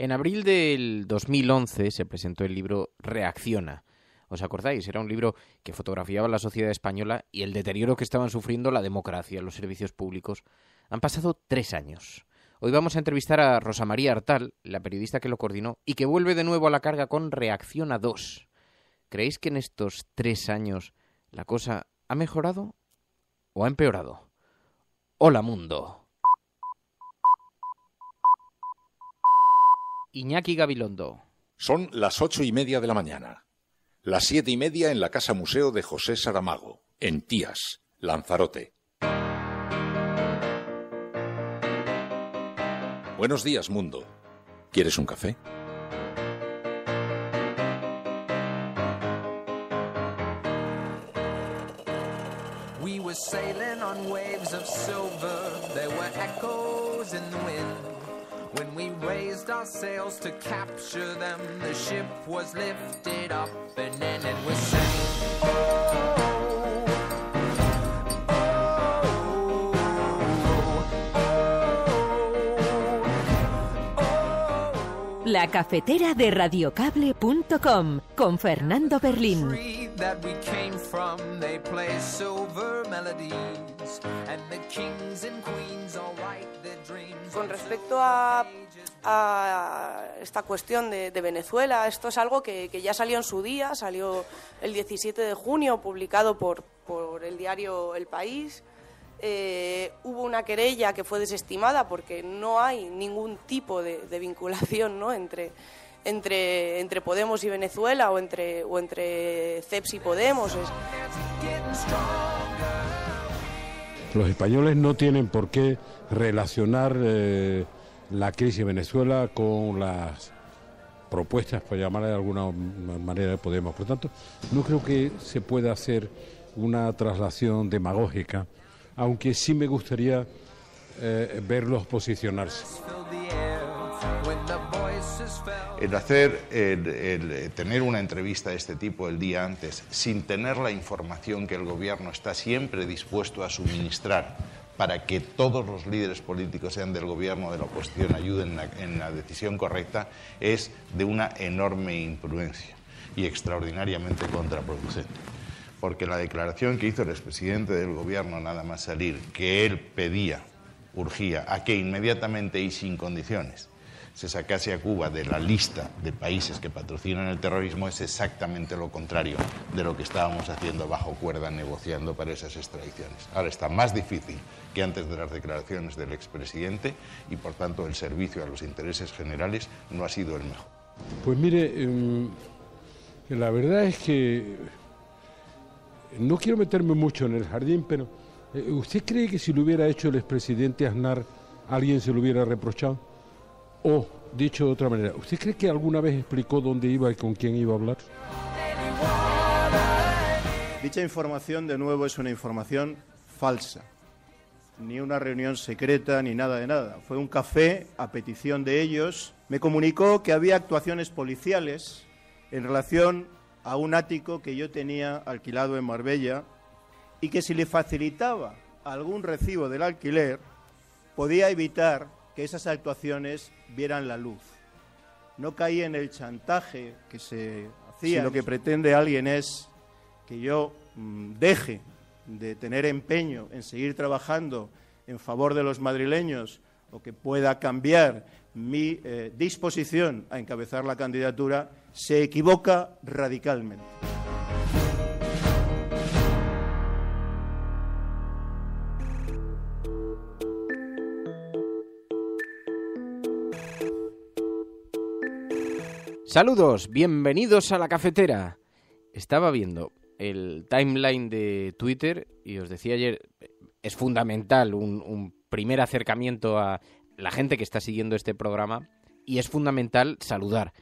En abril del 2011 se presentó el libro Reacciona. ¿Os acordáis? Era un libro que fotografiaba la sociedad española y el deterioro que estaban sufriendo la democracia, los servicios públicos. Han pasado 3 años. Hoy vamos a entrevistar a Rosa María Artal, la periodista que lo coordinó, y que vuelve de nuevo a la carga con Reacciona 2. ¿Creéis que en estos 3 años la cosa ha mejorado o ha empeorado? ¡Hola, mundo! Iñaki Gabilondo. Son las 8:30 de la mañana. Las 7:30 en la Casa Museo de José Saramago, en Tías, Lanzarote. Buenos días, mundo. ¿Quieres un café? We were sailing on waves of silver. There were echoes in the wind. When we raised our sails to capture them, the ship was lifted up and then we sang. Oh, La cafetera de radiocable.com con Fernando Berlín. Con respecto a esta cuestión de Venezuela, esto es algo que ya salió en su día, salió el 17 de junio, publicado por el diario El País. Hubo una querella que fue desestimada porque no hay ningún tipo de vinculación, ¿no?, entre Podemos y Venezuela o entre CEPS y Podemos. Los españoles no tienen por qué relacionar la crisis de Venezuela con las propuestas, por llamarla de alguna manera, de Podemos. Por tanto, no creo que se pueda hacer una traslación demagógica, aunque sí me gustaría verlos posicionarse. El tener una entrevista de este tipo el día antes, sin tener la información que el gobierno está siempre dispuesto a suministrar para que todos los líderes políticos, sean del gobierno o de la oposición, ayuden en la decisión correcta, es de una enorme imprudencia y extraordinariamente contraproducente. Porque la declaración que hizo el expresidente del gobierno nada más salir, que él urgía a que inmediatamente y sin condiciones se sacase a Cuba de la lista de países que patrocinan el terrorismo, es exactamente lo contrario de lo que estábamos haciendo bajo cuerda negociando para esas extradiciones. Ahora está más difícil que antes de las declaraciones del expresidente y, por tanto, el servicio a los intereses generales no ha sido el mejor. Pues mire, la verdad es que no quiero meterme mucho en el jardín, pero ¿usted cree que si lo hubiera hecho el expresidente Aznar, alguien se lo hubiera reprochado? O, dicho de otra manera, ¿usted cree que alguna vez explicó dónde iba y con quién iba a hablar? Dicha información, de nuevo, es una información falsa. Ni una reunión secreta, ni nada de nada. Fue un café a petición de ellos. Me comunicó que había actuaciones policiales en relación a un ático que yo tenía alquilado en Marbella y que si le facilitaba algún recibo del alquiler, podía evitar que esas actuaciones vieran la luz. No caí en el chantaje que se hacía. Si lo que pretende alguien es que yo deje de tener empeño en seguir trabajando en favor de los madrileños o que pueda cambiar mi disposición a encabezar la candidatura, se equivoca radicalmente. Saludos, bienvenidos a la cafetera. Estaba viendo el timeline de Twitter y os decía ayer, es fundamental un primer acercamiento a la gente que está siguiendo este programa y es fundamental saludar.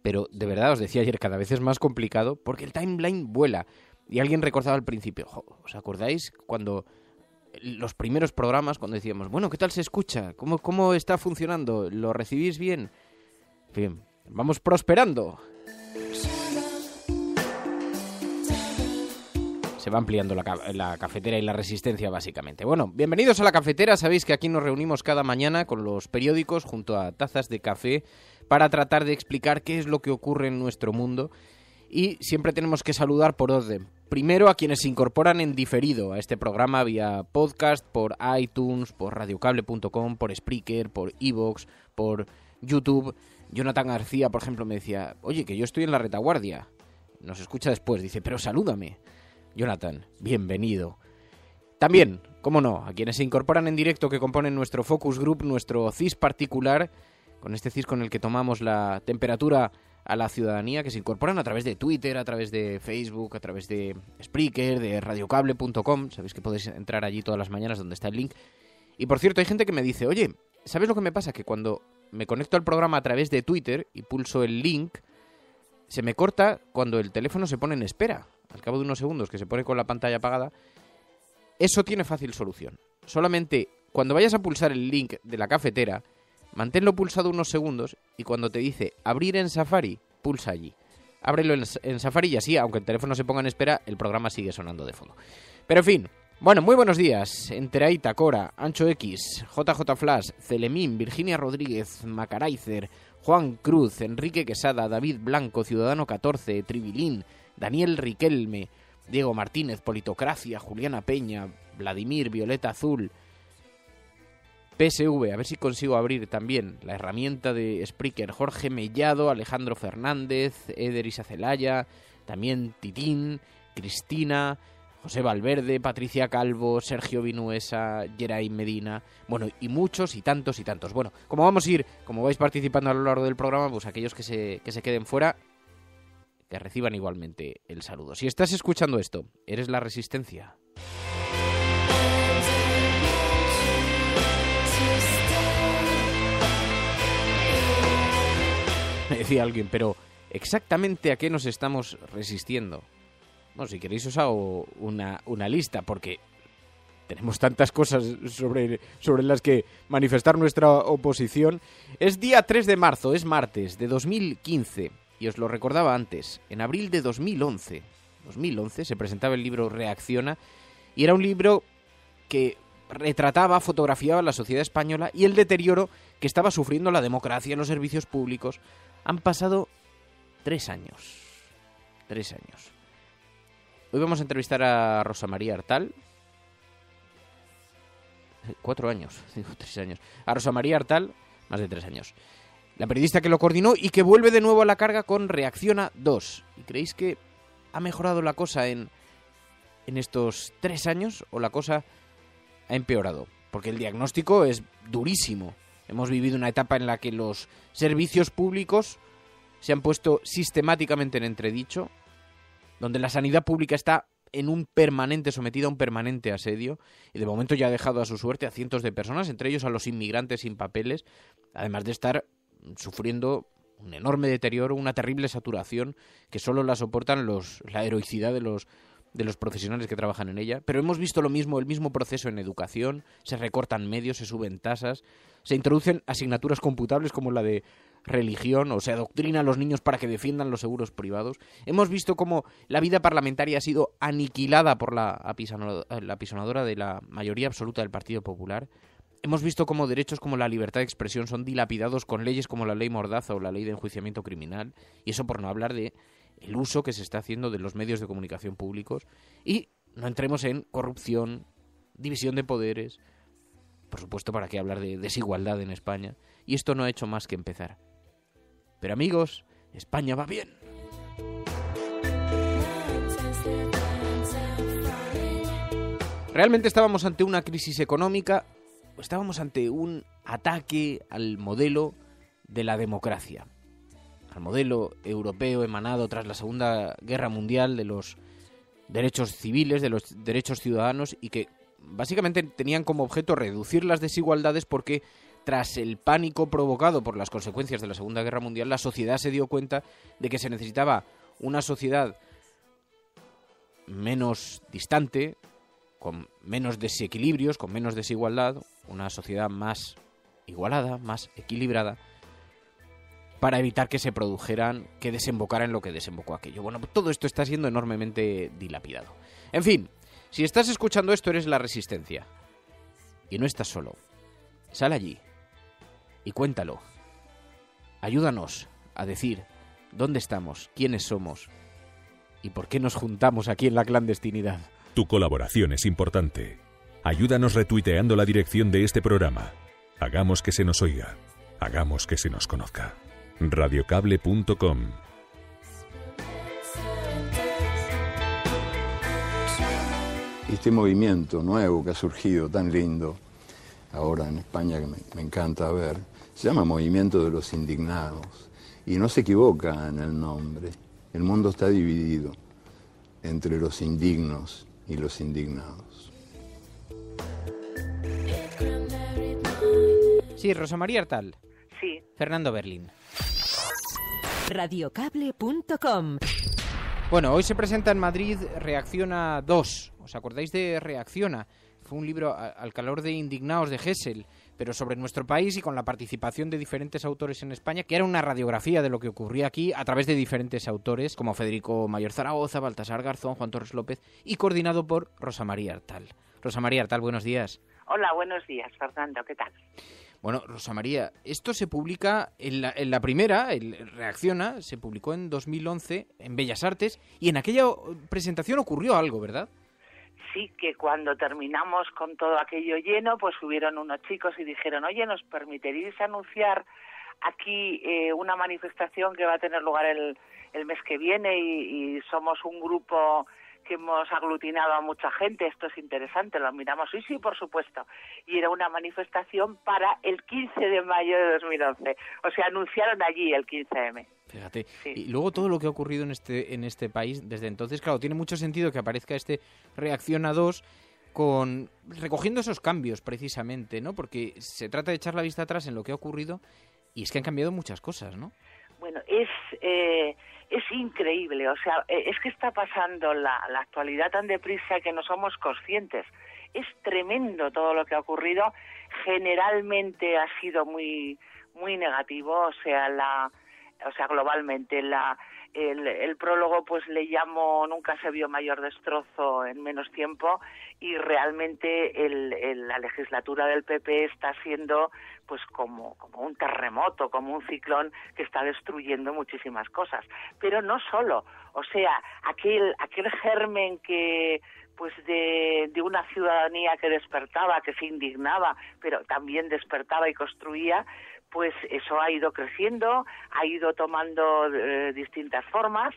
Pero de verdad, os decía ayer, cada vez es más complicado porque el timeline vuela. Y alguien recordaba al principio, ¿os acordáis cuando los primeros programas, cuando decíamos, bueno, ¿qué tal se escucha? ¿Cómo está funcionando? ¿Lo recibís bien? Bien, vamos prosperando. se va ampliando la cafetera y la resistencia, básicamente. Bueno, bienvenidos a la cafetera. Sabéis que aquí nos reunimos cada mañana con los periódicos junto a tazas de café para tratar de explicar qué es lo que ocurre en nuestro mundo. Y siempre tenemos que saludar por orden. Primero a quienes se incorporan en diferido a este programa vía podcast, por iTunes, por radiocable.com, por Spreaker, por iVoox, por YouTube. Jonathan García, por ejemplo, me decía, oye, que yo estoy en la retaguardia. Nos escucha después, dice, pero salúdame. Jonathan, bienvenido. También, cómo no, a quienes se incorporan en directo que componen nuestro focus group, nuestro CIS particular, con este CIS con el que tomamos la temperatura a la ciudadanía, que se incorporan a través de Twitter, a través de Facebook, a través de Spreaker, de radiocable.com. Sabéis que podéis entrar allí todas las mañanas donde está el link. Y por cierto, hay gente que me dice, oye, ¿sabes lo que me pasa? Que cuando me conecto al programa a través de Twitter y pulso el link, se me corta cuando el teléfono se pone en espera. Al cabo de unos segundos que se pone con la pantalla apagada. Eso tiene fácil solución. Solamente cuando vayas a pulsar el link de la cafetera, manténlo pulsado unos segundos y cuando te dice abrir en Safari, pulsa allí. Ábrelo en Safari y así, aunque el teléfono se ponga en espera, el programa sigue sonando de fondo. Pero en fin, bueno, muy buenos días. Enteraita, Cora, Ancho X, JJ Flash, Celemín, Virginia Rodríguez, Macaraizer, Juan Cruz, Enrique Quesada, David Blanco, Ciudadano 14, Tribilín, Daniel Riquelme, Diego Martínez, Politocracia, Juliana Peña, Vladimir, Violeta Azul, PSV, a ver si consigo abrir también la herramienta de Spreaker, Jorge Mellado, Alejandro Fernández, Eder Isacelaya, también Titín, Cristina, José Valverde, Patricia Calvo, Sergio Vinuesa, Geray Medina, bueno, y muchos y tantos y tantos. Bueno, como vais participando a lo largo del programa, pues aquellos que se queden fuera, que reciban igualmente el saludo. Si estás escuchando esto, eres la resistencia. Me decía alguien, pero ¿exactamente a qué nos estamos resistiendo? Bueno, si queréis os hago una lista, porque tenemos tantas cosas sobre las que manifestar nuestra oposición. Es día 3 de marzo, es martes de 2015, y os lo recordaba antes, en abril de 2011 se presentaba el libro Reacciona, y era un libro que retrataba, fotografiaba la sociedad española y el deterioro que estaba sufriendo la democracia en los servicios públicos. Han pasado 3 años. 3 años. Hoy vamos a entrevistar a Rosa María Artal. 4 años, digo 3 años. A Rosa María Artal, más de 3 años. La periodista que lo coordinó y que vuelve de nuevo a la carga con Reacciona 2. ¿Y creéis que ha mejorado la cosa en estos 3 años o la cosa ha empeorado? Porque el diagnóstico es durísimo. Hemos vivido una etapa en la que los servicios públicos se han puesto sistemáticamente en entredicho, donde la sanidad pública está sometida a un permanente asedio, y de momento ya ha dejado a su suerte a cientos de personas, entre ellos a los inmigrantes sin papeles, además de estar sufriendo un enorme deterioro, una terrible saturación que solo la soportan la heroicidad de los profesionales que trabajan en ella. Pero hemos visto el mismo proceso en educación, se recortan medios, se suben tasas, se introducen asignaturas computables como la de religión, o se adoctrina a los niños para que defiendan los seguros privados. Hemos visto cómo la vida parlamentaria ha sido aniquilada por la apisonadora de la mayoría absoluta del Partido Popular. Hemos visto cómo derechos como la libertad de expresión son dilapidados con leyes como la ley Mordaza o la ley de enjuiciamiento criminal, y eso por no hablar de el uso que se está haciendo de los medios de comunicación públicos. Y no entremos en corrupción, división de poderes, por supuesto, para qué hablar de desigualdad en España. Y esto no ha hecho más que empezar. Pero amigos, España va bien. ¿Realmente estábamos ante una crisis económica o estábamos ante un ataque al modelo de la democracia? Al modelo europeo emanado tras la Segunda Guerra Mundial de los derechos civiles, de los derechos ciudadanos, y que básicamente tenían como objeto reducir las desigualdades porque tras el pánico provocado por las consecuencias de la Segunda Guerra Mundial, la sociedad se dio cuenta de que se necesitaba una sociedad menos distante, con menos desequilibrios, con menos desigualdad, una sociedad más igualada, más equilibrada, para evitar que se produjeran, que desembocara en lo que desembocó aquello. Bueno, todo esto está siendo enormemente dilapidado. En fin, si estás escuchando esto eres la Resistencia. Y no estás solo. Sal allí y cuéntalo. Ayúdanos a decir dónde estamos, quiénes somos y por qué nos juntamos aquí en la clandestinidad. Tu colaboración es importante. Ayúdanos retuiteando la dirección de este programa. Hagamos que se nos oiga. Hagamos que se nos conozca. Radiocable.com. Este movimiento nuevo que ha surgido tan lindo ahora en España, que me encanta ver, se llama Movimiento de los Indignados. Y no se equivoca en el nombre. El mundo está dividido entre los indignos y los indignados. Sí, Rosa María Artal. Sí. Fernando Berlín. Radiocable.com. Bueno, hoy se presenta en Madrid Reacciona 2. ¿Os acordáis de Reacciona? Fue un libro al calor de Indignados de Hessel, pero sobre nuestro país y con la participación de diferentes autores en España, que era una radiografía de lo que ocurría aquí a través de diferentes autores, como Federico Mayor Zaragoza, Baltasar Garzón, Juan Torres López, y coordinado por Rosa María Artal. Rosa María Artal, buenos días. Hola, buenos días, Fernando, ¿qué tal? Bueno, Rosa María, esto se publica en la primera, el Reacciona, se publicó en 2011 en Bellas Artes, y en aquella presentación ocurrió algo, ¿verdad? Sí, que cuando terminamos con todo aquello lleno, pues subieron unos chicos y dijeron, oye, ¿nos permitiréis anunciar aquí una manifestación que va a tener lugar el mes que viene y somos un grupo que hemos aglutinado a mucha gente, esto es interesante, lo miramos, sí, por supuesto, y era una manifestación para el 15 de mayo de 2011, o sea, anunciaron allí el 15M. Fíjate, sí. Y luego todo lo que ha ocurrido en este país desde entonces, claro, tiene mucho sentido que aparezca este Reacciona 2 recogiendo esos cambios precisamente, ¿no? Porque se trata de echar la vista atrás en lo que ha ocurrido y es que han cambiado muchas cosas, ¿no? Bueno, es increíble, o sea, es que está pasando la actualidad tan deprisa que no somos conscientes. Es tremendo todo lo que ha ocurrido, generalmente ha sido muy muy negativo, o sea, globalmente el prólogo pues le llamo nunca se vio mayor destrozo en menos tiempo y realmente la legislatura del PP está siendo pues como un terremoto, como un ciclón que está destruyendo muchísimas cosas, pero no solo, o sea, aquel germen que pues de una ciudadanía que despertaba, que se indignaba, pero también despertaba y construía, pues eso ha ido creciendo, ha ido tomando distintas formas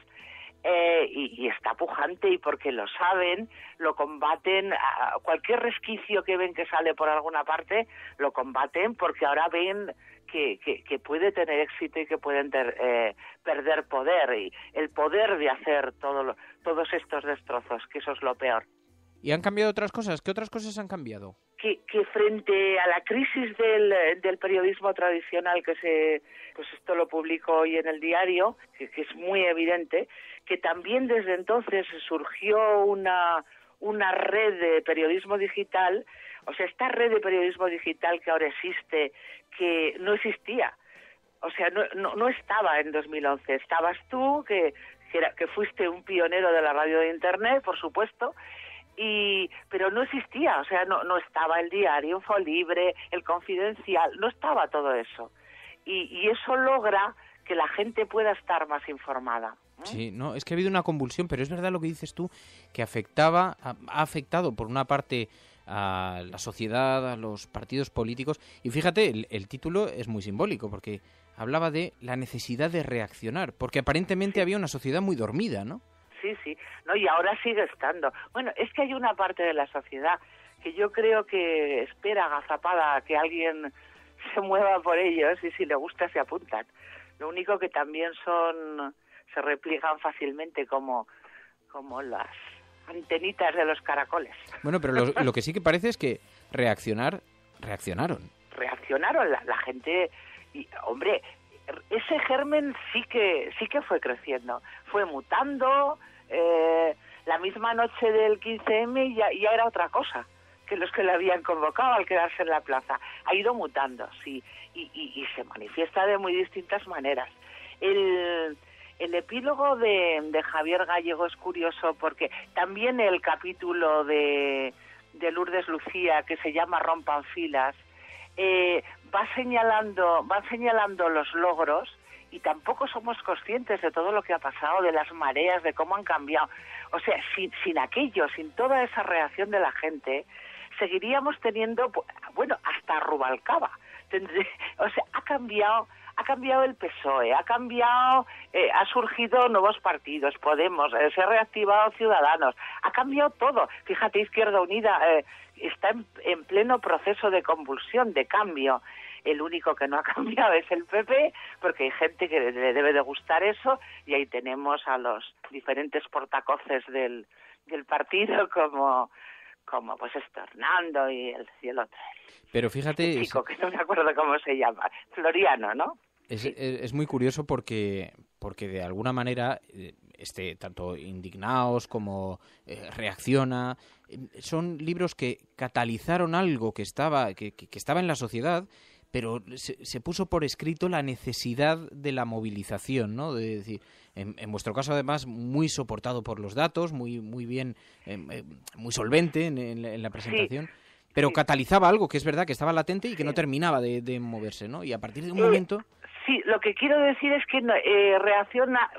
y está pujante y porque lo saben, lo combaten, a cualquier resquicio que ven que sale por alguna parte, lo combaten porque ahora ven que puede tener éxito y que pueden perder poder y el poder de hacer todos estos destrozos, que eso es lo peor. ¿Y han cambiado otras cosas? ¿Qué otras cosas han cambiado? Que frente a la crisis del periodismo tradicional pues esto lo publico hoy en el diario, que es muy evidente, que también desde entonces surgió una red de periodismo digital, o sea, esta red de periodismo digital que ahora existe, que no existía, o sea, no estaba en 2011, estabas tú, que fuiste un pionero de la radio de Internet, por supuesto, pero no existía, o sea, no estaba el diario, Infolibre, el Confidencial, no estaba todo eso. Y eso logra que la gente pueda estar más informada. Sí, no, es que ha habido una convulsión, pero es verdad lo que dices tú, que ha afectado por una parte a la sociedad, a los partidos políticos, y fíjate, el título es muy simbólico, porque hablaba de la necesidad de reaccionar, porque aparentemente había una sociedad muy dormida, ¿no? Sí, no, y ahora sigue estando. Bueno, es que hay una parte de la sociedad que yo creo que espera agazapada que alguien se mueva por ellos y si le gusta se apuntan. Lo único que también se repliegan fácilmente como las antenitas de los caracoles. Bueno, pero lo que sí que parece es que reaccionaron. Reaccionaron la gente y, hombre, ese germen sí que fue creciendo, fue mutando. La misma noche del 15M ya era otra cosa que los que le habían convocado al quedarse en la plaza. Ha ido mutando, sí, y se manifiesta de muy distintas maneras. el epílogo de Javier Gallego es curioso porque también el capítulo de Lourdes Lucía, que se llama Rompan filas, va señalando los logros, y tampoco somos conscientes de todo lo que ha pasado, de las mareas, de cómo han cambiado. O sea, sin aquello, sin toda esa reacción de la gente, seguiríamos teniendo, bueno, hasta Rubalcaba. O sea, ha cambiado el PSOE, ha surgido nuevos partidos, Podemos, se ha reactivado Ciudadanos, ha cambiado todo. Fíjate, Izquierda Unida está en pleno proceso de convulsión, de cambio. El único que no ha cambiado es el PP, porque hay gente que le debe de gustar eso, y ahí tenemos a los diferentes portacoces del partido, como pues Hernando y el otro. Pero fíjate... El chico, que no me acuerdo cómo se llama, Floriano, ¿no? Es muy curioso porque de alguna manera, tanto Indignaos como Reacciona, son libros que catalizaron algo que estaba en la sociedad, pero se puso por escrito la necesidad de la movilización, ¿no? De decir, en vuestro caso, además, muy soportado por los datos, muy bien, muy solvente en la presentación, sí, pero catalizaba algo que es verdad que estaba latente y que no terminaba de moverse, ¿no? Y a partir de un momento... Sí, lo que quiero decir es que Reacciona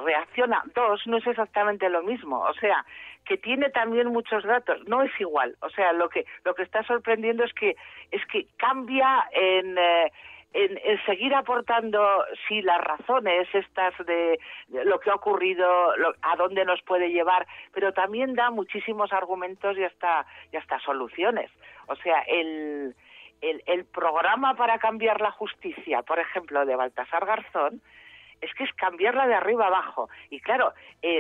2 no es exactamente lo mismo, o sea, que tiene también muchos datos, no es igual. O sea, lo que está sorprendiendo es que cambia en seguir aportando, sí, las razones estas de lo que ha ocurrido, a dónde nos puede llevar, pero también da muchísimos argumentos y hasta soluciones. O sea, el programa para cambiar la justicia, por ejemplo, de Baltasar Garzón, es que es cambiarla de arriba abajo. Y claro,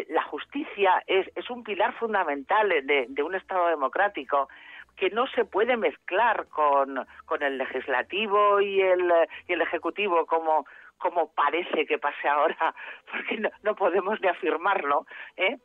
la justicia es un pilar fundamental de un Estado democrático que no se puede mezclar con el legislativo y el ejecutivo como parece que pase ahora, porque no podemos ni afirmarlo, ¿eh?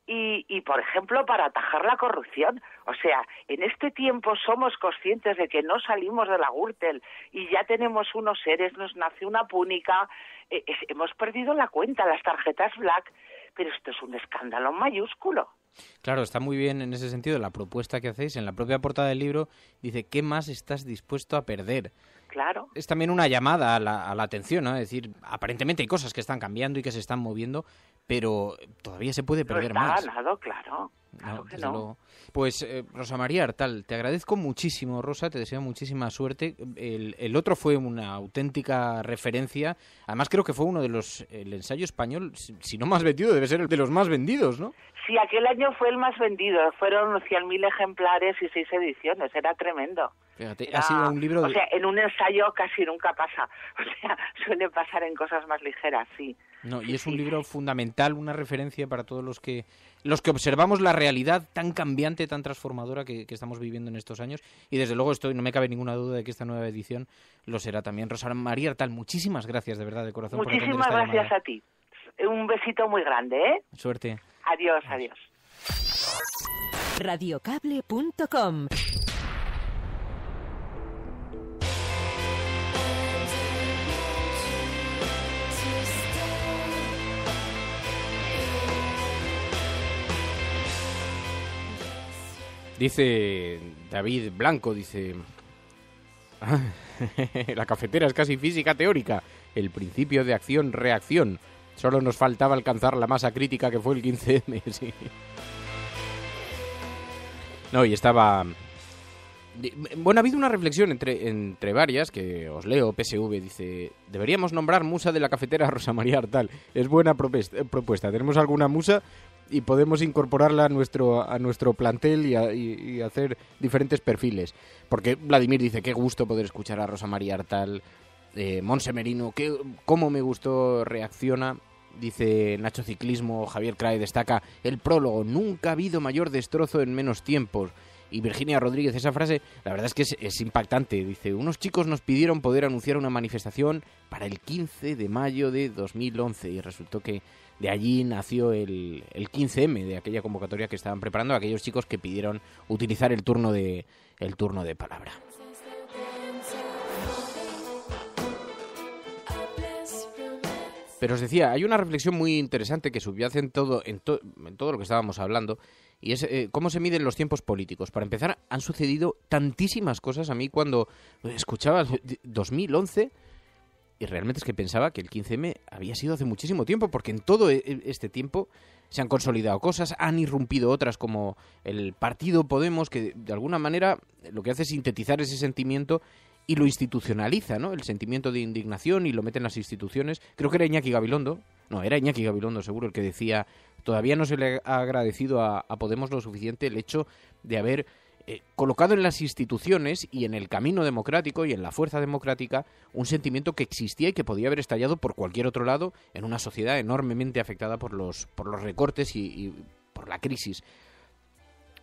Y, por ejemplo, para atajar la corrupción. O sea, en este tiempo somos conscientes de que no salimos de la Gürtel y ya tenemos unos seres, nos nace una púnica, hemos perdido la cuenta, las tarjetas Black, pero esto es un escándalo mayúsculo. Claro, está muy bien en ese sentido la propuesta que hacéis. En la propia portada del libro dice, ¿qué más estás dispuesto a perder? Claro. Es también una llamada a la atención, ¿no? Es decir, aparentemente hay cosas que están cambiando y que se están moviendo, pero todavía se puede perder más. No está ganado, claro. Claro que no. Luego. Pues, Rosa María Artal, te agradezco muchísimo, Rosa, te deseo muchísima suerte. El otro fue una auténtica referencia. Además, creo que fue uno de el ensayo español, si no más vendido, debe ser el de los más vendidos, ¿no? Sí, aquel año fue el más vendido. Fueron 100.000 ejemplares y 6 ediciones. Era tremendo. Fíjate, ha sido un libro... O sea, en un ensayo casi nunca pasa. O sea, suele pasar en cosas más ligeras, sí. No, y es un libro fundamental, una referencia para todos los que observamos la realidad tan cambiante, tan transformadora que estamos viviendo en estos años. Y desde luego no me cabe ninguna duda de que esta nueva edición lo será también. Rosa María Artal, muchísimas gracias de verdad, de corazón. Muchísimas gracias a ti. Un besito muy grande, ¿eh? Suerte. Adiós, adiós. Radiocable.com. Dice David Blanco, dice... La cafetera es casi física teórica. El principio de acción-reacción. Solo nos faltaba alcanzar la masa crítica que fue el 15M, sí. No, y estaba... Bueno, ha habido una reflexión entre varias, que os leo. PSV dice: deberíamos nombrar musa de la cafetera a Rosa María Artal. Es buena propuesta. Tenemos alguna musa y podemos incorporarla a nuestro plantel y hacer diferentes perfiles. Porque Vladimir dice: qué gusto poder escuchar a Rosa María Artal. Monse Merino, cómo me gustó Reacciona. Dice Nacho Ciclismo. Javier Crae destaca el prólogo: nunca ha habido mayor destrozo en menos tiempos. Y Virginia Rodríguez, esa frase, la verdad es que es impactante. Dice: unos chicos nos pidieron poder anunciar una manifestación para el 15 de mayo de 2011 y resultó que de allí nació el 15M, de aquella convocatoria que estaban preparando aquellos chicos que pidieron utilizar el turno de palabra. Pero os decía, hay una reflexión muy interesante que subyace en todo lo que estábamos hablando, y es cómo se miden los tiempos políticos. Para empezar, han sucedido tantísimas cosas. A mí cuando escuchaba 2011, y realmente es que pensaba que el 15M había sido hace muchísimo tiempo, porque en todo este tiempo se han consolidado cosas, han irrumpido otras como el partido Podemos, que de alguna manera lo que hace es sintetizar ese sentimiento y lo institucionaliza, ¿no? El sentimiento de indignación, y lo mete en las instituciones. Creo que era Iñaki Gabilondo, seguro, el que decía: todavía no se le ha agradecido a Podemos lo suficiente el hecho de haber colocado en las instituciones y en el camino democrático y en la fuerza democrática un sentimiento que existía y que podía haber estallado por cualquier otro lado en una sociedad enormemente afectada por los recortes y por la crisis.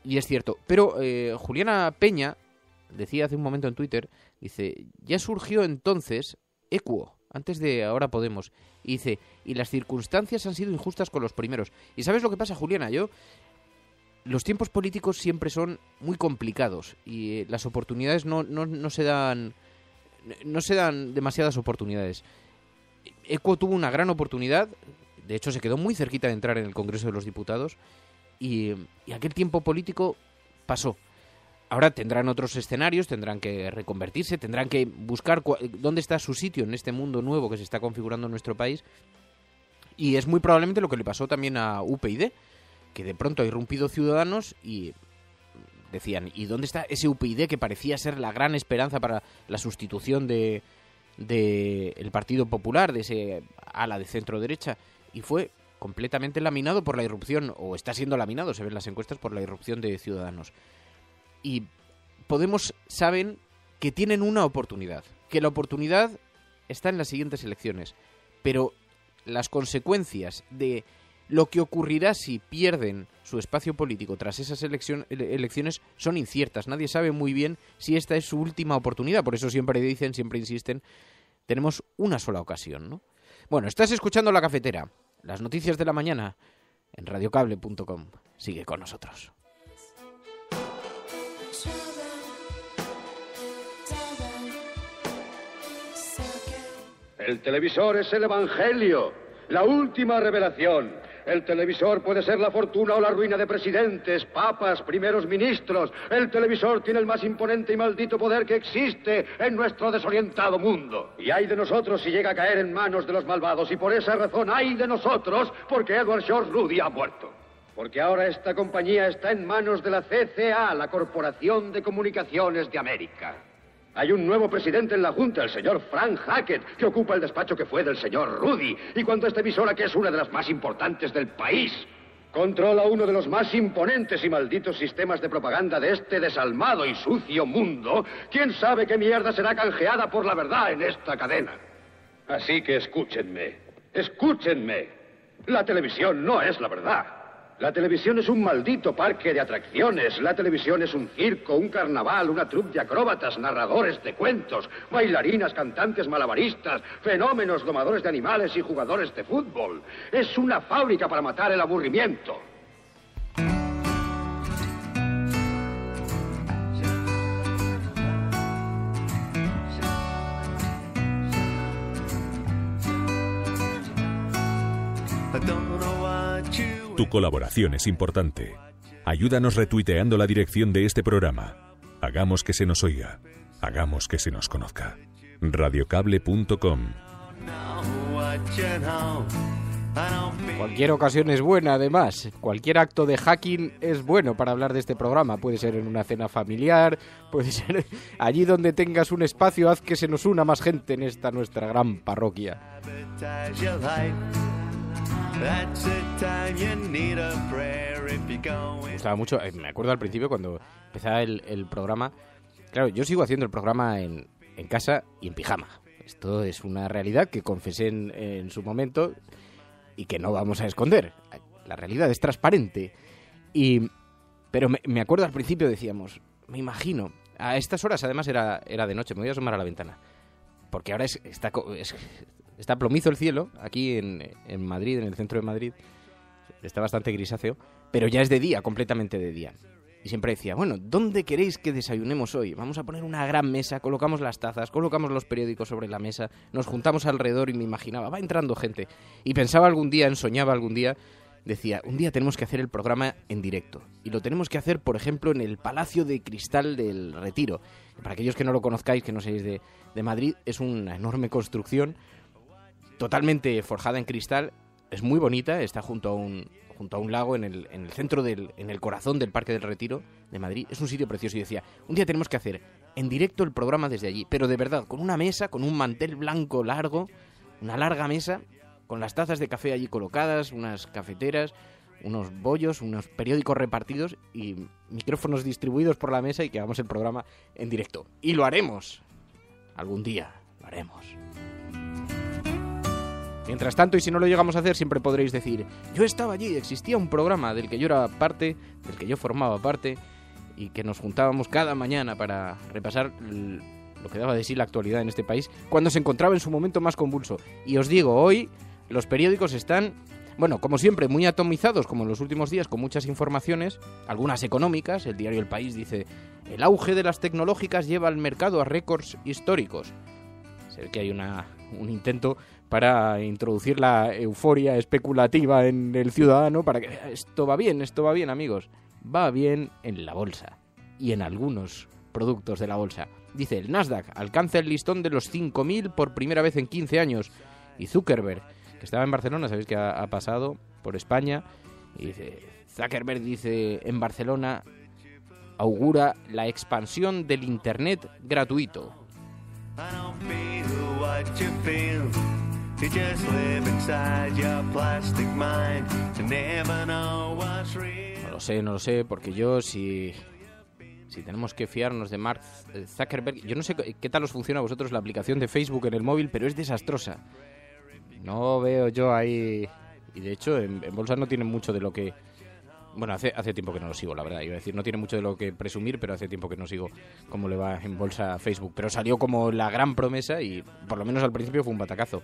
Y es cierto. Pero Juliana Peña decía hace un momento en Twitter, dice: ya surgió entonces Equo, antes de Ahora Podemos, y dice: y las circunstancias han sido injustas con los primeros. ¿Y sabes lo que pasa, Juliana? Los tiempos políticos siempre son muy complicados y las oportunidades no se dan demasiadas oportunidades. Equo tuvo una gran oportunidad, de hecho se quedó muy cerquita de entrar en el Congreso de los Diputados, y aquel tiempo político pasó. Ahora tendrán otros escenarios, tendrán que reconvertirse, tendrán que buscar dónde está su sitio en este mundo nuevo que se está configurando en nuestro país, y es muy probablemente lo que le pasó también a UPyD, que de pronto ha irrumpido Ciudadanos y decían: ¿y dónde está ese UPyD que parecía ser la gran esperanza para la sustitución de el Partido Popular, de ese ala de centro-derecha? Y fue completamente laminado por la irrupción, o está siendo laminado, se ven las encuestas, por la irrupción de Ciudadanos. Y Podemos saben que tienen una oportunidad, que la oportunidad está en las siguientes elecciones, pero las consecuencias de lo que ocurrirá si pierden su espacio político tras esas elecciones son inciertas. Nadie sabe muy bien si esta es su última oportunidad. Por eso siempre dicen, siempre insisten, tenemos una sola ocasión, ¿no? Bueno, estás escuchando La Cafetera, las noticias de la mañana en radiocable.com. Sigue con nosotros. El televisor es el evangelio, la última revelación. El televisor puede ser la fortuna o la ruina de presidentes, papas, primeros ministros. El televisor tiene el más imponente y maldito poder que existe en nuestro desorientado mundo. Y hay de nosotros si llega a caer en manos de los malvados. Y por esa razón hay de nosotros porque Edward Short Rudy ha muerto. Porque ahora esta compañía está en manos de la CCA, la Corporación de Comunicaciones de América. Hay un nuevo presidente en la Junta, el señor Frank Hackett, que ocupa el despacho que fue del señor Rudy. Y cuando esta emisora, que es una de las más importantes del país, controla uno de los más imponentes y malditos sistemas de propaganda de este desalmado y sucio mundo, ¿quién sabe qué mierda será canjeada por la verdad en esta cadena? Así que escúchenme, escúchenme. La televisión no es la verdad. La televisión es un maldito parque de atracciones. La televisión es un circo, un carnaval, una troupe de acróbatas, narradores de cuentos, bailarinas, cantantes, malabaristas, fenómenos, domadores de animales y jugadores de fútbol. Es una fábrica para matar el aburrimiento. Tu colaboración es importante. Ayúdanos retuiteando la dirección de este programa. Hagamos que se nos oiga. Hagamos que se nos conozca. Radiocable.com. Cualquier ocasión es buena, además. Cualquier acto de hacking es bueno para hablar de este programa. Puede ser en una cena familiar, puede ser allí donde tengas un espacio. Haz que se nos una más gente en esta nuestra gran parroquia. Me gustaba mucho, me acuerdo al principio cuando empezaba el programa. Claro, yo sigo haciendo el programa en casa y en pijama. Esto es una realidad que confesé en su momento y que no vamos a esconder. La realidad es transparente. Pero me acuerdo al principio, decíamos, me imagino, a estas horas además era de noche, me voy a asomar a la ventana, porque ahora está plomizo el cielo, aquí en Madrid, en el centro de Madrid, está bastante grisáceo, pero ya es de día, completamente de día. Y siempre decía, bueno, ¿dónde queréis que desayunemos hoy? Vamos a poner una gran mesa, colocamos las tazas, colocamos los periódicos sobre la mesa, nos juntamos alrededor y me imaginaba, va entrando gente. Y pensaba algún día, soñaba algún día, decía, un día tenemos que hacer el programa en directo. Y lo tenemos que hacer, por ejemplo, en el Palacio de Cristal del Retiro. Para aquellos que no lo conozcáis, que no seáis de Madrid, es una enorme construcción totalmente forjada en cristal. Es muy bonita, está junto a un lago en el centro en el corazón del Parque del Retiro de Madrid. Es un sitio precioso y decía, un día tenemos que hacer en directo el programa desde allí, pero de verdad, con una mesa, con un mantel blanco largo, una larga mesa, con las tazas de café allí colocadas, unas cafeteras, unos bollos, unos periódicos repartidos y micrófonos distribuidos por la mesa y que hagamos el programa en directo. Y lo haremos. Algún día lo haremos. Mientras tanto, y si no lo llegamos a hacer, siempre podréis decir, yo estaba allí, existía un programa del que yo era parte, del que yo formaba parte, y que nos juntábamos cada mañana para repasar lo que daba de sí la actualidad en este país, cuando se encontraba en su momento más convulso. Y os digo, hoy los periódicos están, bueno, como siempre, muy atomizados, como en los últimos días, con muchas informaciones, algunas económicas. El diario El País dice, el auge de las tecnológicas lleva al mercado a récords históricos. Se ve que hay un intento para introducir la euforia especulativa en el ciudadano, para que esto va bien, amigos. Va bien en la bolsa y en algunos productos de la bolsa. Dice, el Nasdaq alcanza el listón de los 5.000 por primera vez en 15 años. Y Zuckerberg, que estaba en Barcelona, sabéis que ha pasado por España, y dice, Zuckerberg dice, en Barcelona augura la expansión del Internet gratuito. No lo sé, porque yo si tenemos que fiarnos de Mark Zuckerberg, yo no sé qué tal os funciona a vosotros la aplicación de Facebook en el móvil, pero es desastrosa. No veo yo ahí, y de hecho en bolsa no tienen mucho de lo que... Bueno, hace tiempo que no lo sigo, la verdad. Iba a decir, no tiene mucho de lo que presumir, pero hace tiempo que no sigo cómo le va en bolsa a Facebook. Pero salió como la gran promesa y por lo menos al principio fue un batacazo.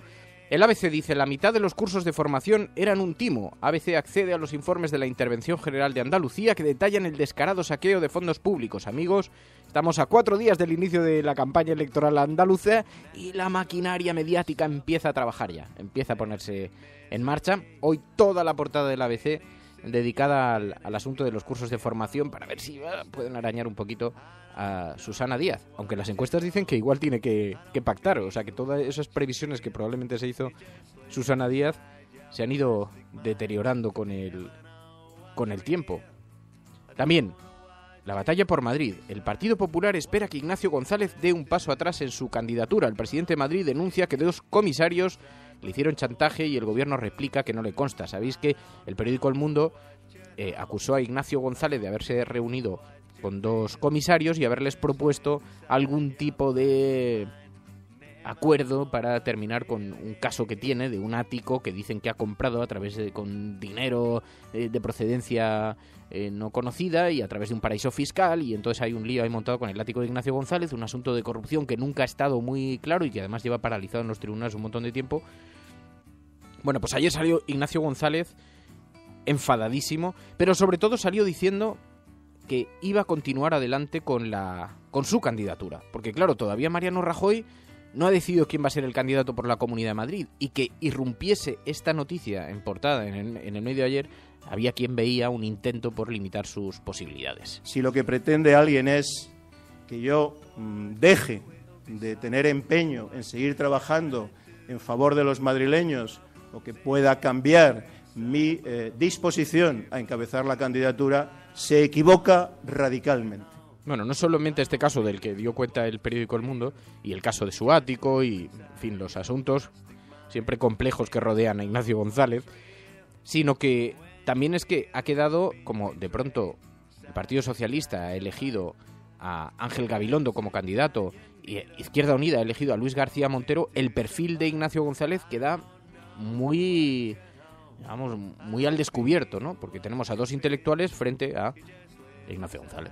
El ABC dice, la mitad de los cursos de formación eran un timo. ABC accede a los informes de la Intervención General de Andalucía que detallan el descarado saqueo de fondos públicos. Amigos, estamos a 4 días del inicio de la campaña electoral andaluza y la maquinaria mediática empieza a trabajar ya, empieza a ponerse en marcha. Hoy toda la portada del ABC dedicada al asunto de los cursos de formación para ver si pueden arañar un poquito a Susana Díaz, aunque las encuestas dicen que igual tiene que pactar, o sea que todas esas previsiones que probablemente se hizo Susana Díaz se han ido deteriorando con el tiempo. También la batalla por Madrid. El Partido Popular espera que Ignacio González dé un paso atrás en su candidatura. El presidente de Madrid denuncia que 2 comisarios le hicieron chantaje y el gobierno replica que no le consta. Sabéis que el periódico El Mundo acusó a Ignacio González de haberse reunido con 2 comisarios y haberles propuesto algún tipo de acuerdo para terminar con un caso que tiene de un ático que dicen que ha comprado a través con dinero de procedencia no conocida y a través de un paraíso fiscal, y entonces hay un lío ahí montado con el ático de Ignacio González, un asunto de corrupción que nunca ha estado muy claro y que además lleva paralizado en los tribunales un montón de tiempo. Bueno, pues ayer salió Ignacio González enfadadísimo, pero sobre todo salió diciendo que iba a continuar adelante con su candidatura, porque claro, todavía Mariano Rajoy no ha decidido quién va a ser el candidato por la Comunidad de Madrid, y que irrumpiese esta noticia en portada en el medio de ayer, había quien veía un intento por limitar sus posibilidades. Si lo que pretende alguien es que yo deje de tener empeño en seguir trabajando en favor de los madrileños, o que pueda cambiar mi disposición a encabezar la candidatura, se equivoca radicalmente. Bueno, no solamente este caso del que dio cuenta el periódico El Mundo, y el caso de su ático, y en fin, los asuntos siempre complejos que rodean a Ignacio González, sino que también es que ha quedado, como de pronto el Partido Socialista ha elegido a Ángel Gabilondo como candidato y Izquierda Unida ha elegido a Luis García Montero, el perfil de Ignacio González queda muy al descubierto, ¿no? Porque tenemos a 2 intelectuales frente a Ignacio González.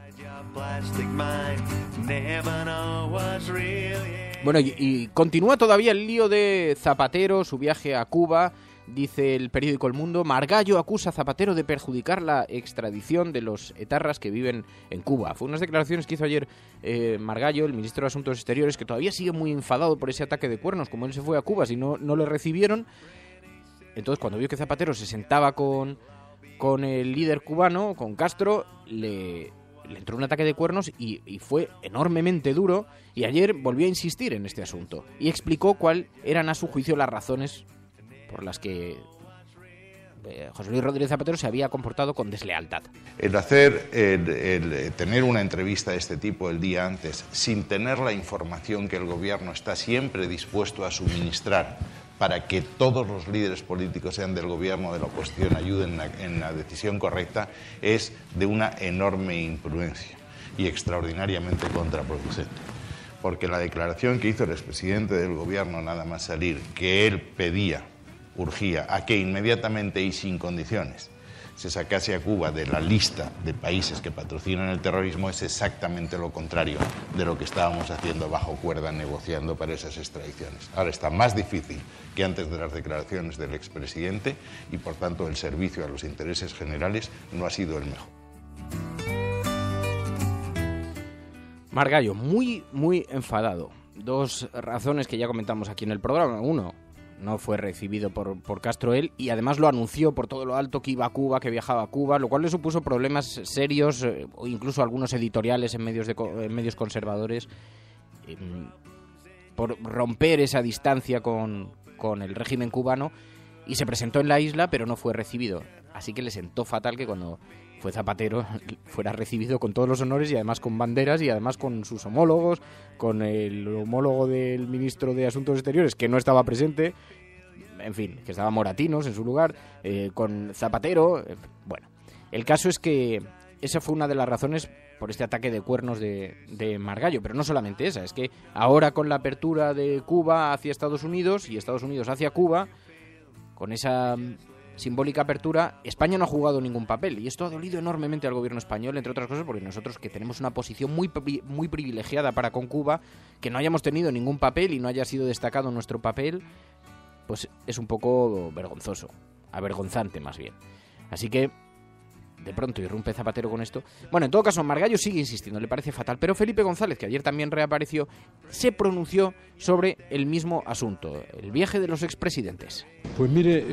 Bueno, y continúa todavía el lío de Zapatero, su viaje a Cuba. Dice el periódico El Mundo, Margallo acusa a Zapatero de perjudicar la extradición de los etarras que viven en Cuba. Fue unas declaraciones que hizo ayer Margallo, el ministro de Asuntos Exteriores, que todavía sigue muy enfadado por ese ataque de cuernos, como él se fue a Cuba, si no le recibieron. Entonces, cuando vio que Zapatero se sentaba con el líder cubano, con Castro, le entró un ataque de cuernos y fue enormemente duro. Y ayer volvió a insistir en este asunto y explicó cuáles eran, a su juicio, las razones por las que José Luis Rodríguez Zapatero se había comportado con deslealtad. El tener una entrevista de este tipo el día antes, sin tener la información que el gobierno está siempre dispuesto a suministrar para que todos los líderes políticos, sean del gobierno o de la oposición, ayuden en la decisión correcta, es de una enorme imprudencia y extraordinariamente contraproducente. Porque la declaración que hizo el expresidente del gobierno, nada más salir, que él urgía a que inmediatamente y sin condiciones se sacase a Cuba de la lista de países que patrocinan el terrorismo, es exactamente lo contrario de lo que estábamos haciendo bajo cuerda negociando para esas extradiciones. Ahora está más difícil que antes de las declaraciones del expresidente y, por tanto, el servicio a los intereses generales no ha sido el mejor. Margallo, muy, muy enfadado. Dos razones que ya comentamos aquí en el programa. Uno, no fue recibido por Castro él, y además lo anunció por todo lo alto que iba a Cuba, que viajaba a Cuba, lo cual le supuso problemas serios, o incluso algunos editoriales en medios conservadores, por romper esa distancia con el régimen cubano, y se presentó en la isla, pero no fue recibido. Así que le sentó fatal que cuando fue Zapatero fuera recibido con todos los honores y además con banderas y además con sus homólogos, con el homólogo del ministro de Asuntos Exteriores, que no estaba presente, en fin, que estaba Moratinos en su lugar, con Zapatero. Bueno, el caso es que esa fue una de las razones por este ataque de cuernos de Margallo, pero no solamente esa, es que ahora con la apertura de Cuba hacia Estados Unidos y Estados Unidos hacia Cuba, con esa simbólica apertura, España no ha jugado ningún papel, y esto ha dolido enormemente al gobierno español, entre otras cosas porque nosotros, que tenemos una posición muy privilegiada para con Cuba, que no hayamos tenido ningún papel y no haya sido destacado nuestro papel, pues es un poco vergonzoso, avergonzante más bien. Así que de pronto irrumpe Zapatero con esto. Bueno, en todo caso, Margallo sigue insistiendo, le parece fatal, pero Felipe González, que ayer también reapareció, se pronunció sobre el mismo asunto, el viaje de los expresidentes. Pues mire,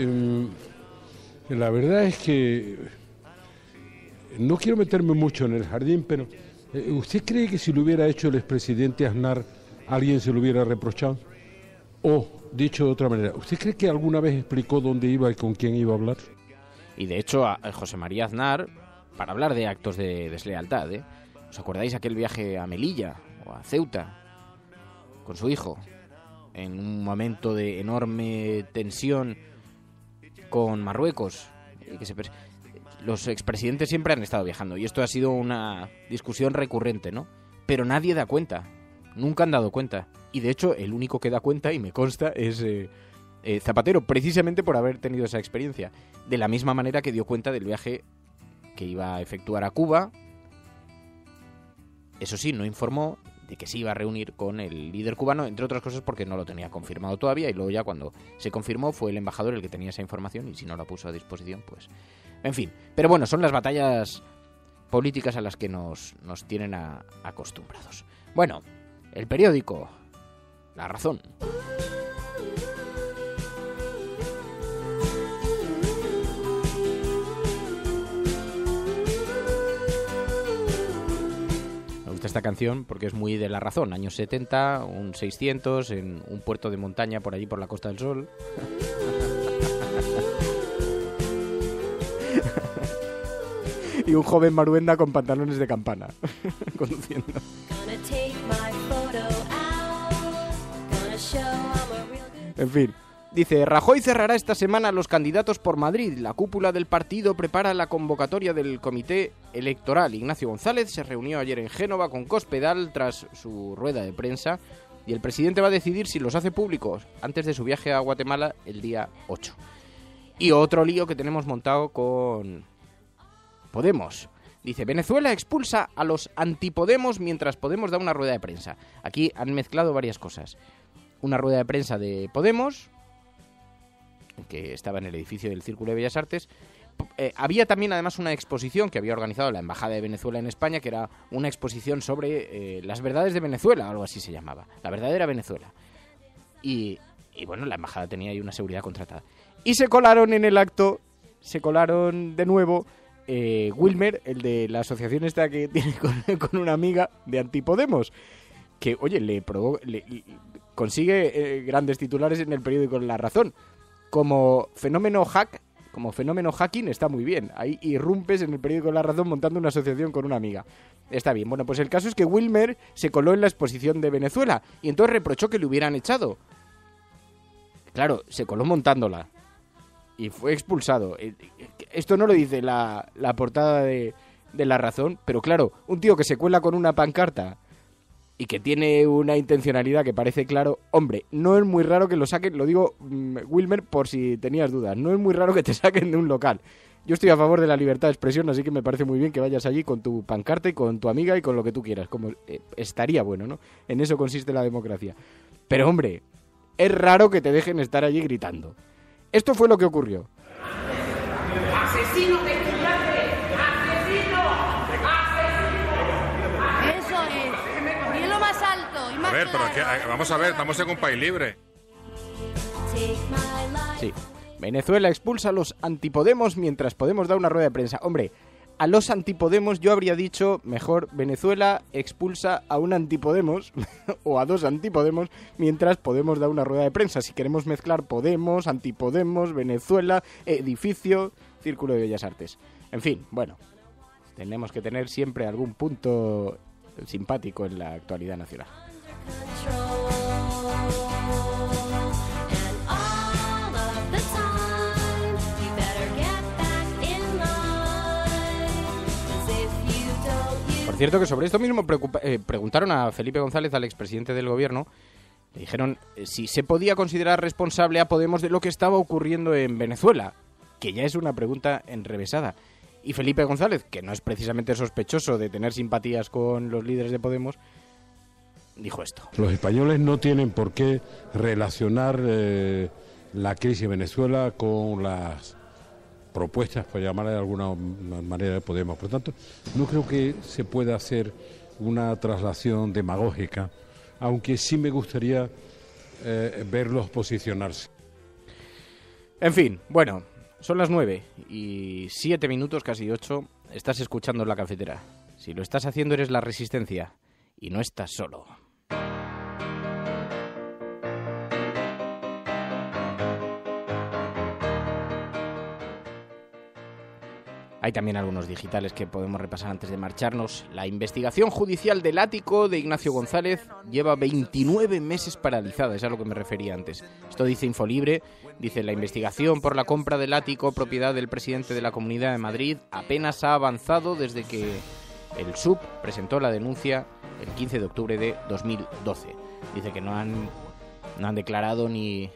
la verdad es que no quiero meterme mucho en el jardín, pero ¿usted cree que si lo hubiera hecho el expresidente Aznar, alguien se lo hubiera reprochado? O, dicho de otra manera, ¿usted cree que alguna vez explicó dónde iba y con quién iba a hablar? Y de hecho, a José María Aznar, para hablar de actos de deslealtad, ¿os acordáis aquel viaje a Melilla o a Ceuta con su hijo? En un momento de enorme tensión con Marruecos. Los expresidentes siempre han estado viajando y esto ha sido una discusión recurrente, ¿no? Pero nadie da cuenta, nunca han dado cuenta. Y de hecho, el único que da cuenta, y me consta, es Zapatero, precisamente por haber tenido esa experiencia. De la misma manera que dio cuenta del viaje que iba a efectuar a Cuba. Eso sí, no informó de que se iba a reunir con el líder cubano, entre otras cosas porque no lo tenía confirmado todavía, y luego ya cuando se confirmó fue el embajador el que tenía esa información, y si no la puso a disposición, pues... En fin, pero bueno, son las batallas políticas a las que nos tienen acostumbrados. Bueno, el periódico La Razón. Esta canción porque es muy de La Razón, años 70, un 600 en un puerto de montaña por allí por la Costa del Sol. Y un joven maruenda con pantalones de campana conduciendo. En fin, dice, Rajoy cerrará esta semana a los candidatos por Madrid. La cúpula del partido prepara la convocatoria del comité electoral. Ignacio González se reunió ayer en Génova con Cospedal tras su rueda de prensa y el presidente va a decidir si los hace públicos antes de su viaje a Guatemala el día 8. Y otro lío que tenemos montado con Podemos. Dice, Venezuela expulsa a los antipodemos mientras Podemos da una rueda de prensa. Aquí han mezclado varias cosas. Una rueda de prensa de Podemos, que estaba en el edificio del Círculo de Bellas Artes. Había también además una exposición que había organizado la Embajada de Venezuela en España, que era una exposición sobre las verdades de Venezuela, algo así se llamaba, la verdadera Venezuela. Y bueno, la Embajada tenía ahí una seguridad contratada. Y se colaron en el acto, de nuevo Wilmer, el de la asociación esta que tiene con una amiga de Antipodemos, que, oye, consigue grandes titulares en el periódico La Razón. Como fenómeno hacking está muy bien. Ahí irrumpes en el periódico La Razón montando una asociación con una amiga. Está bien. Bueno, pues el caso es que Wilmer se coló en la exposición de Venezuela y entonces reprochó que le hubieran echado. Claro, se coló montándola y fue expulsado. Esto no lo dice la portada de La Razón, pero claro, un tío que se cuela con una pancarta y que tiene una intencionalidad que parece claro, hombre, no es muy raro que lo saquen, lo digo, Wilmer, por si tenías dudas, no es muy raro que te saquen de un local. Yo estoy a favor de la libertad de expresión, así que me parece muy bien que vayas allí con tu pancarta y con tu amiga y con lo que tú quieras, como estaría bueno, ¿no? En eso consiste la democracia. Pero, hombre, es raro que te dejen estar allí gritando. Esto fue lo que ocurrió. ¡Asesino de estudiante! ¡Asesino! ¡Asesino! Eso es. Ponlo más alto y más A ver, pero claro. vamos a ver, estamos en un país libre. Sí. Venezuela expulsa a los antipodemos mientras Podemos da una rueda de prensa. Hombre, a los antipodemos yo habría dicho mejor Venezuela expulsa a un antipodemos o a dos antipodemos mientras Podemos da una rueda de prensa. Si queremos mezclar Podemos, antipodemos, Venezuela, edificio, Círculo de Bellas Artes. En fin, bueno, tenemos que tener siempre algún punto simpático en la actualidad nacional. Por cierto, que sobre esto mismo preguntaron a Felipe González, al expresidente del gobierno, le dijeron si se podía considerar responsable a Podemos de lo que estaba ocurriendo en Venezuela, que ya es una pregunta enrevesada. Y Felipe González, que no es precisamente sospechoso de tener simpatías con los líderes de Podemos, dijo esto. Los españoles no tienen por qué relacionar la crisis de Venezuela con las propuestas, por llamarle de alguna manera, de Podemos. Por lo tanto, no creo que se pueda hacer una traslación demagógica, aunque sí me gustaría verlos posicionarse. En fin, bueno, son las 9:07, casi 8. Estás escuchando La Cafetera. Si lo estás haciendo, eres La Resistencia y no estás solo. Hay también algunos digitales que podemos repasar antes de marcharnos. La investigación judicial del ático de Ignacio González lleva 29 meses paralizada, es a lo que me refería antes. Esto dice Infolibre, dice: la investigación por la compra del ático, propiedad del presidente de la Comunidad de Madrid, apenas ha avanzado desde que el SUB presentó la denuncia el 15 de octubre de 2012. Dice que no han declarado ni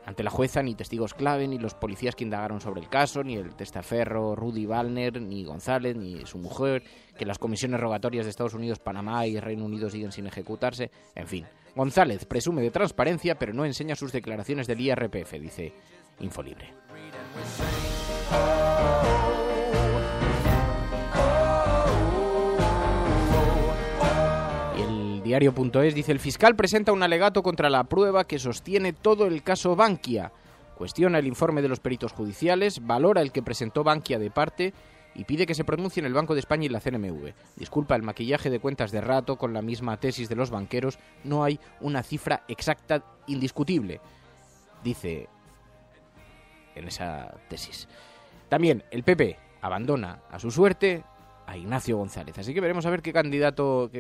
ante la jueza ni testigos clave, ni los policías que indagaron sobre el caso, ni el testaferro Rudy Wallner, ni González, ni su mujer, que las comisiones rogatorias de Estados Unidos, Panamá y Reino Unido siguen sin ejecutarse. En fin, González presume de transparencia, pero no enseña sus declaraciones del IRPF, dice Infolibre. Diario.es dice: el fiscal presenta un alegato contra la prueba que sostiene todo el caso Bankia. Cuestiona el informe de los peritos judiciales, valora el que presentó Bankia de parte y pide que se pronuncien el Banco de España y la CNMV. Disculpa el maquillaje de cuentas de rato con la misma tesis de los banqueros. No hay una cifra exacta indiscutible, dice en esa tesis. También el PP abandona a su suerte a Ignacio González. Así que veremos a ver qué candidato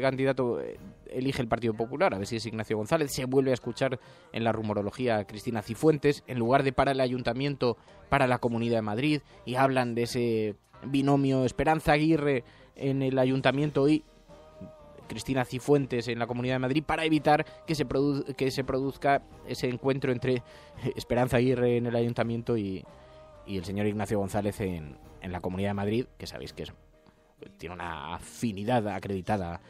elige el Partido Popular, a ver si es Ignacio González. Se vuelve a escuchar en la rumorología a Cristina Cifuentes, en lugar de para el Ayuntamiento, para la Comunidad de Madrid, y hablan de ese binomio Esperanza Aguirre en el Ayuntamiento y Cristina Cifuentes en la Comunidad de Madrid, para evitar que se produzca ese encuentro entre Esperanza Aguirre en el Ayuntamiento y el señor Ignacio González en la Comunidad de Madrid, que sabéis que tiene una afinidad acreditada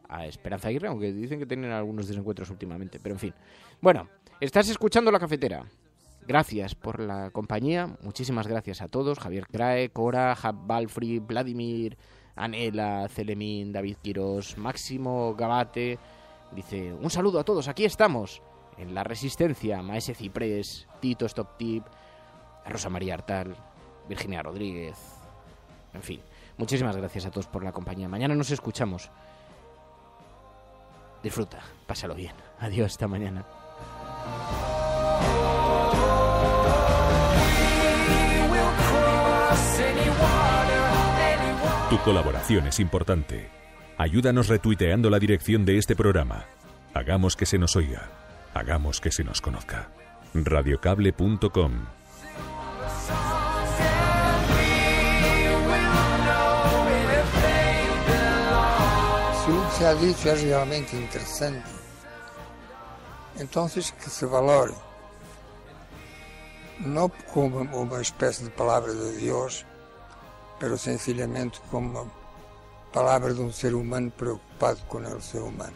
a Esperanza Aguirre, aunque dicen que tienen algunos desencuentros últimamente, pero en fin. Bueno, estás escuchando La Cafetera. Gracias por la compañía, muchísimas gracias a todos, Javier Crae, Cora, Hab Balfri, Vladimir, Anela, Celemín, David Quirós, Máximo Gabate. Dice, un saludo a todos, aquí estamos, en La Resistencia, Maese Ciprés, Tito Stop Tip, Rosa María Artal, Virginia Rodríguez, en fin, muchísimas gracias a todos por la compañía. Mañana nos escuchamos. Disfruta, pásalo bien. Adiós, hasta mañana. Tu colaboración es importante. Ayúdanos retuiteando la dirección de este programa. Hagamos que se nos oiga. Hagamos que se nos conozca. Radiocable.com. Si lo que se ha dicho es realmente interesante, entonces que se valore, no como una especie de palabra de Dios, pero sencillamente como palabra de un ser humano preocupado con el ser humano.